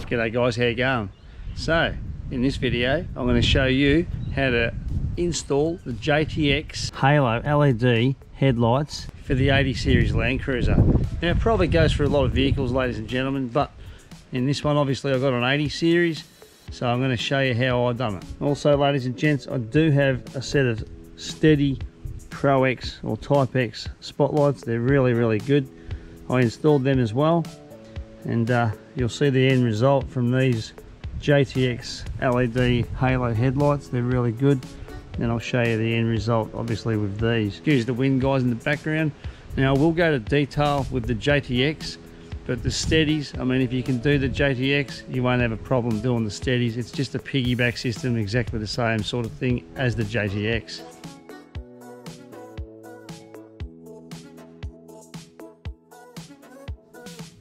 G'day guys, how you going? So, in this video, I'm going to show you how to install the JTX Halo LED headlights for the 80 series Landcruiser. Now it probably goes for a lot of vehicles, ladies and gentlemen, but in this one obviously I've got an 80 series, so I'm going to show you how I've done it. Also, ladies and gents, I do have a set of STEDI Pro X or Type X spotlights. They're really good. I installed them as well, and you'll see the end result from these JTX LED Halo headlights. They're really good, and I'll show you the end result obviously with these. Excuse the wind, guys, in the background. Now I will go to detail with the JTX, but the STEDIs, I mean, if you can do the JTX, you won't have a problem doing the STEDIs. It's just a piggyback system, exactly the same sort of thing as the JTX.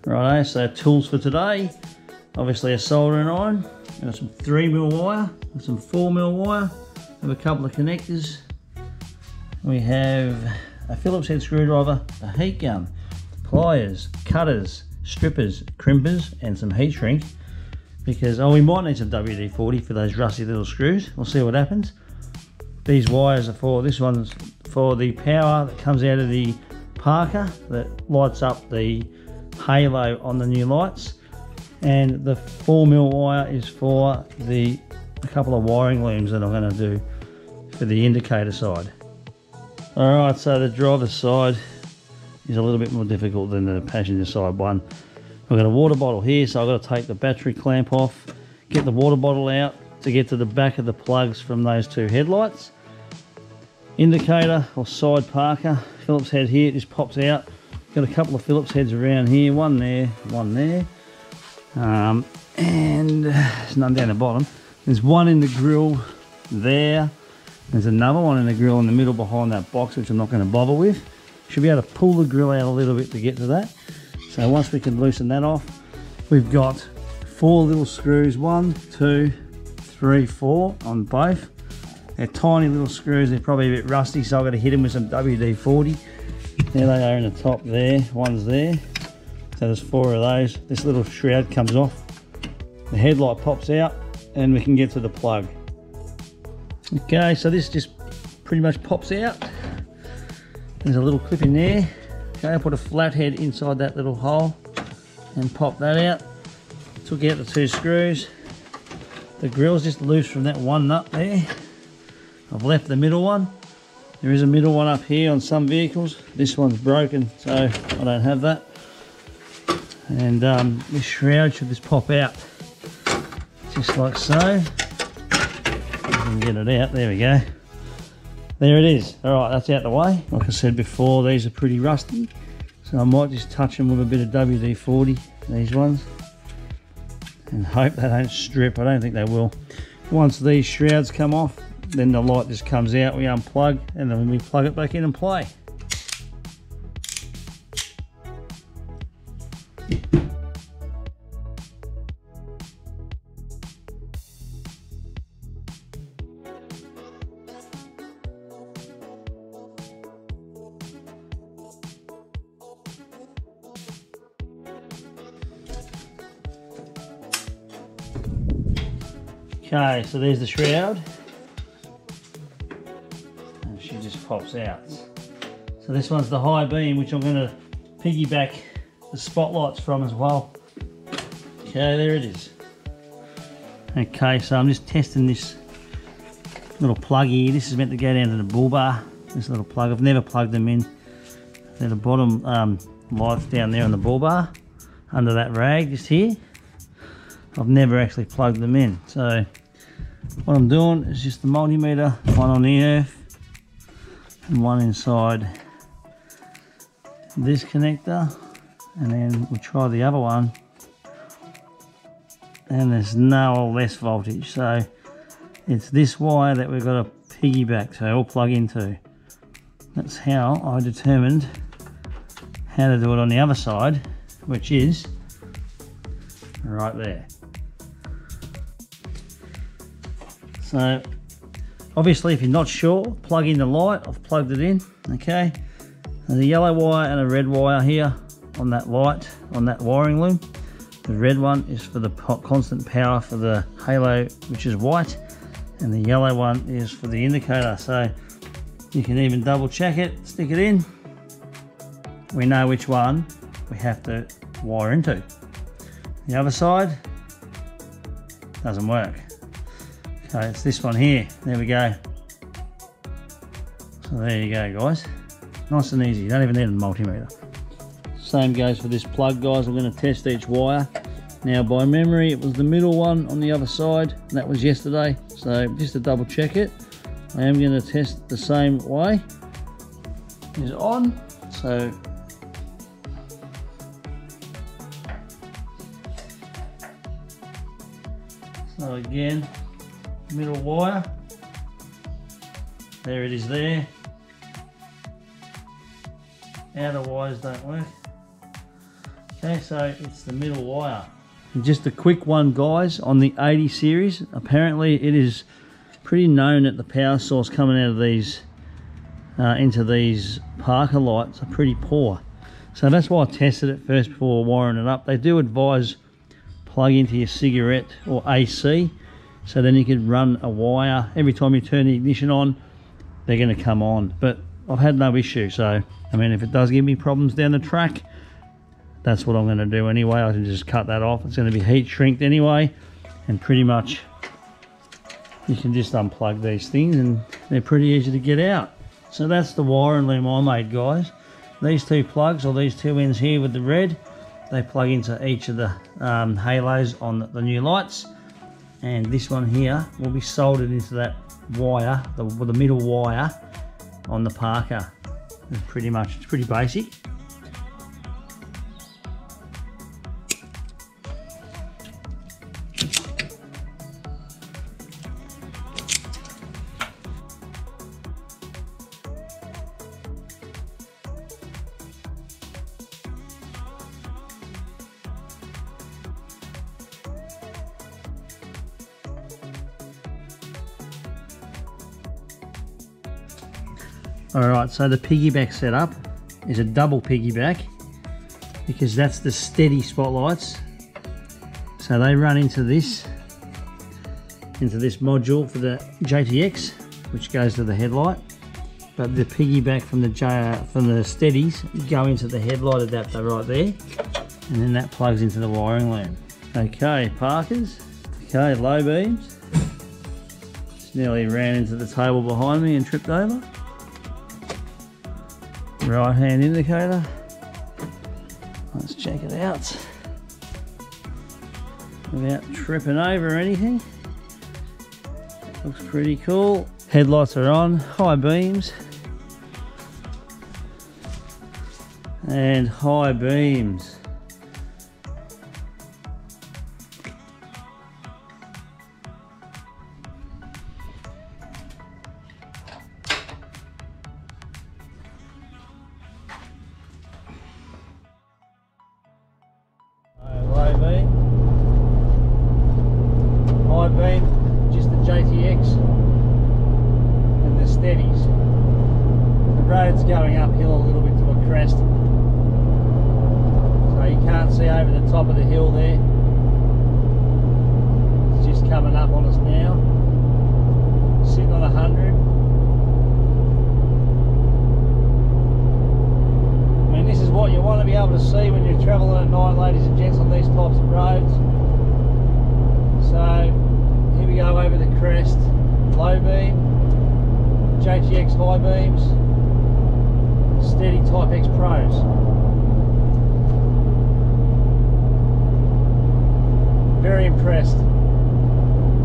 Righto, so tools for today. Obviously a soldering iron, got some 3mm wire, and some 4mm wire, have a couple of connectors. We have a Phillips head screwdriver, a heat gun, pliers, cutters, strippers, crimpers, and some heat shrink, because we might need some WD-40 for those rusty little screws. We'll see what happens. These wires are for, this one's for the power that comes out of the Parker that lights up the halo on the new lights, and the 4mm wire is for a couple of wiring looms that I'm going to do for the indicator side. Alright, so the driver's side is a little bit more difficult than the passenger side one. I've got a water bottle here, so I've got to take the battery clamp off, get the water bottle out to get to the back of the plugs from those two headlights. Indicator or side Parker, Phillips head here, it just pops out. Got a couple of Phillips heads around here, one there, and there's none down the bottom. There's one in the grill there. There's another one in the grill in the middle behind that box, which I'm not going to bother with. Should be able to pull the grill out a little bit to get to that. So once we can loosen that off, we've got 4 little screws, 1, 2, 3, 4 on both. They're tiny little screws, they're probably a bit rusty, so I've got to hit them with some WD-40. There they are in the top there, one's there. So there's 4 of those. This little shroud comes off. The headlight pops out and we can get to the plug. Okay, so this just pretty much pops out. There's a little clip in there. Okay, I put a flathead inside that little hole and pop that out. Took out the 2 screws. The grill's just loose from that one nut there. I've left the middle one. There is a middle one up here on some vehicles. This one's broken, so I don't have that. And this shroud should just pop out, just like so. You can get it out, there we go. There it is. Alright, that's out the way. Like I said before, these are pretty rusty, so I might just touch them with a bit of WD-40, these ones, and hope they don't strip. I don't think they will. Once these shrouds come off, then the light just comes out, we unplug, and then we plug it back in and play. Okay, so there's the shroud. She just pops out. So this one's the high beam, which I'm going to piggyback the spotlights from as well. Okay, there it is. Okay, so I'm just testing this little plug here. This is meant to go down to the bull bar. This little plug, I've never plugged them in. They're the bottom lights down there on the bull bar, under that rag just here. I've never actually plugged them in. So what I'm doing is just the multimeter, one on the earth and one inside this connector, and then we'll try the other one, and there's no or less voltage, so it's this wire that we've got to piggyback, so I'll plug into. That's how I determined how to do it on the other side, which is right there. So obviously if you're not sure, plug in the light. I've plugged it in, okay. There's a yellow wire and a red wire here on that light, on that wiring loom. The red one is for the constant power for the halo, which is white, and the yellow one is for the indicator. So you can even double check it, stick it in. We know which one we have to wire into. The other side doesn't work. Okay, it's this one here. There we go. So there you go, guys. Nice and easy. You don't even need a multimeter. Same goes for this plug, guys. I'm going to test each wire. Now, by memory, it was the middle one on the other side. And that was yesterday. So just to double check it, I am going to test the same way. It's on. So again, middle wire. There it is there. Outer wires don't work. Okay, so it's the middle wire. And just a quick one, guys, on the 80 series, apparently it is pretty known that the power source coming out of these into these Parker lights are pretty poor. So that's why I tested it first before wiring it up. They do advise plug into your cigarette or AC, so then you can run a wire. Every time you turn the ignition on, they're going to come on. But I've had no issue, so I mean, if it does give me problems down the track, that's what I'm going to do anyway. I can just cut that off. It's going to be heat shrinked anyway, and pretty much you can just unplug these things and they're pretty easy to get out. So that's the wiring loom I made, guys. These two plugs, or these two ends here with the red, they plug into each of the halos on the new lights, and this one here will be soldered into that wire, the middle wire on the Parker. It's pretty basic. Alright, so the piggyback setup is a double piggyback because that's the STEDI spotlights. So they run into this module for the JTX, which goes to the headlight. But the piggyback from the STEDIs go into the headlight adapter right there, and then that plugs into the wiring loom. Okay, Parkers. Okay, low beams. Just nearly ran into the table behind me and tripped over. Right hand indicator. Let's check it out without tripping over anything. Looks pretty cool. Headlights are on, high beams and high beams. High beam, just the JTX and the STEDIs. The road's going uphill a little bit to a crest, so you can't see over the top of the hill there. It's just coming up on us now, sitting on 100. I mean, this is what you want to be able to see when you're travelling at night, ladies and gents, on these types of roads. So here we go over the crest, low beam, JTX high beams, STEDI Type X Pros. Very impressed,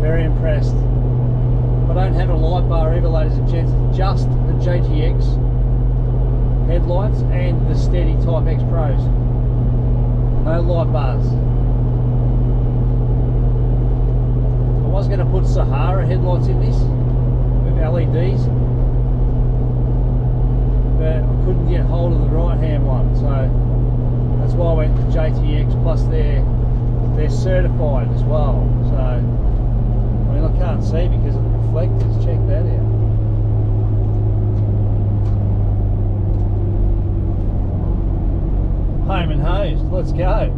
very impressed. I don't have a light bar either, ladies and gents, just the JTX headlights and the STEDI Type X Pros. No light bars. I was going to put Sahara headlights in this with LEDs, but I couldn't get hold of the right hand one, so that's why I went to JTX. Plus they're certified as well, so I mean, I can't see because of the reflectors. Check that out. Home and hosed, let's go.